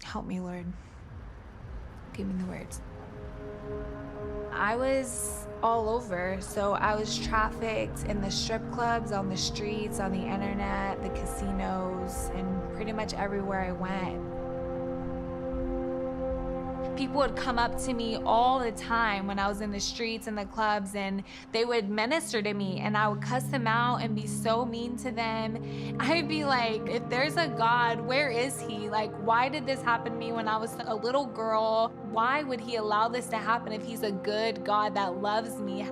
Help me, Lord. Give me the words. I was all over. So I was trafficked in the strip clubs, on the streets, on the internet, the casinos, and pretty much everywhere I went. People would come up to me all the time when I was in the streets and the clubs, and they would minister to me, and I would cuss them out and be so mean to them. I'd be like, if there's a God, where is he? Like, why did this happen to me when I was a little girl? Why would he allow this to happen if he's a good God that loves me?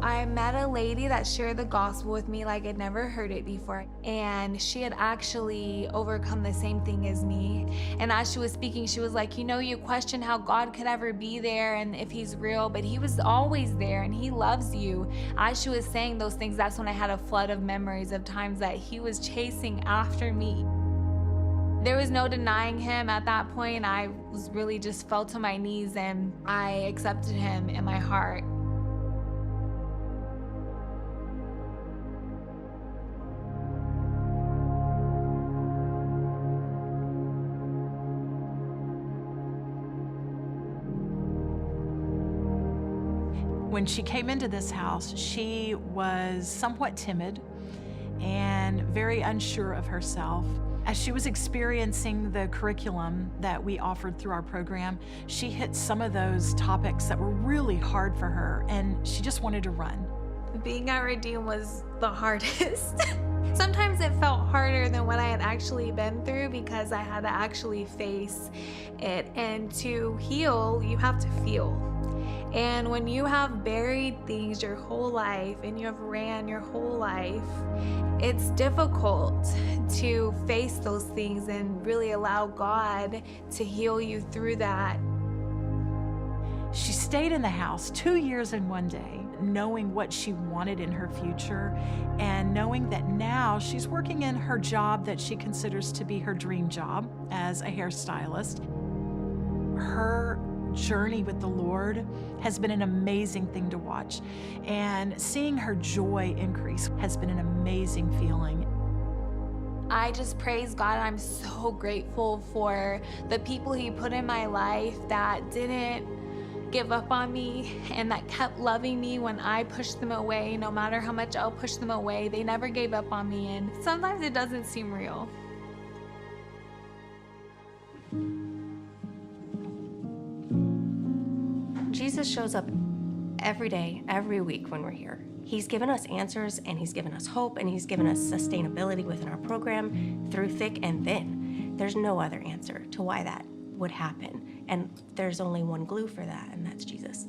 I met a lady that shared the gospel with me like I'd never heard it before. And she had actually overcome the same thing as me. And as she was speaking, she was like, you question how God could ever be there and if he's real, but he was always there and he loves you. As she was saying those things, that's when I had a flood of memories of times that he was chasing after me. There was no denying him at that point. I was really just fell to my knees and I accepted him in my heart. When she came into this house, she was somewhat timid and very unsure of herself. As she was experiencing the curriculum that we offered through our program, she hit some of those topics that were really hard for her, and she just wanted to run. Being at Redeem was the hardest. Sometimes it felt harder than what I had actually been through because I had to actually face it. And to heal, you have to feel. And when you have buried things your whole life and you have ran your whole life, it's difficult to face those things and really allow God to heal you through that. She stayed in the house 2 years and 1 day, knowing what she wanted in her future and knowing that now she's working in her job that she considers to be her dream job as a hairstylist. Her journey with the Lord has been an amazing thing to watch, and seeing her joy increase has been an amazing feeling. I just praise God. I'm so grateful for the people he put in my life that didn't give up on me and that kept loving me when I pushed them away. No matter how much I'll push them away, they never gave up on me, and sometimes it doesn't seem real. Jesus shows up every day, every week when we're here. He's given us answers, and he's given us hope, and he's given us sustainability within our program through thick and thin. There's no other answer to why that would happen. And there's only one glue for that, and that's Jesus.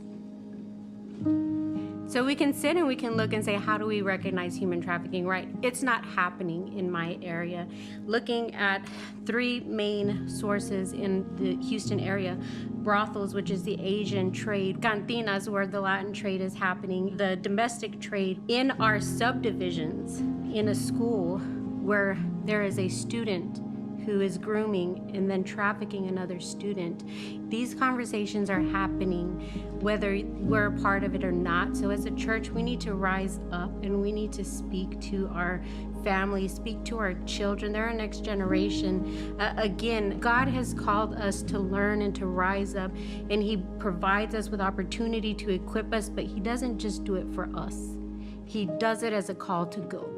So we can sit and we can look and say, how do we recognize human trafficking? Right, it's not happening in my area. Looking at 3 main sources in the Houston area: brothels, which is the Asian trade; cantinas, where the Latin trade is happening; the domestic trade in our subdivisions, in a school where there is a student who is grooming and then trafficking another student. These conversations are happening whether we're a part of it or not. So as a church, we need to rise up and we need to speak to our families, speak to our children. They're our next generation. Again, God has called us to learn and to rise up, and he provides us with opportunity to equip us, but he doesn't just do it for us. He does it as a call to go.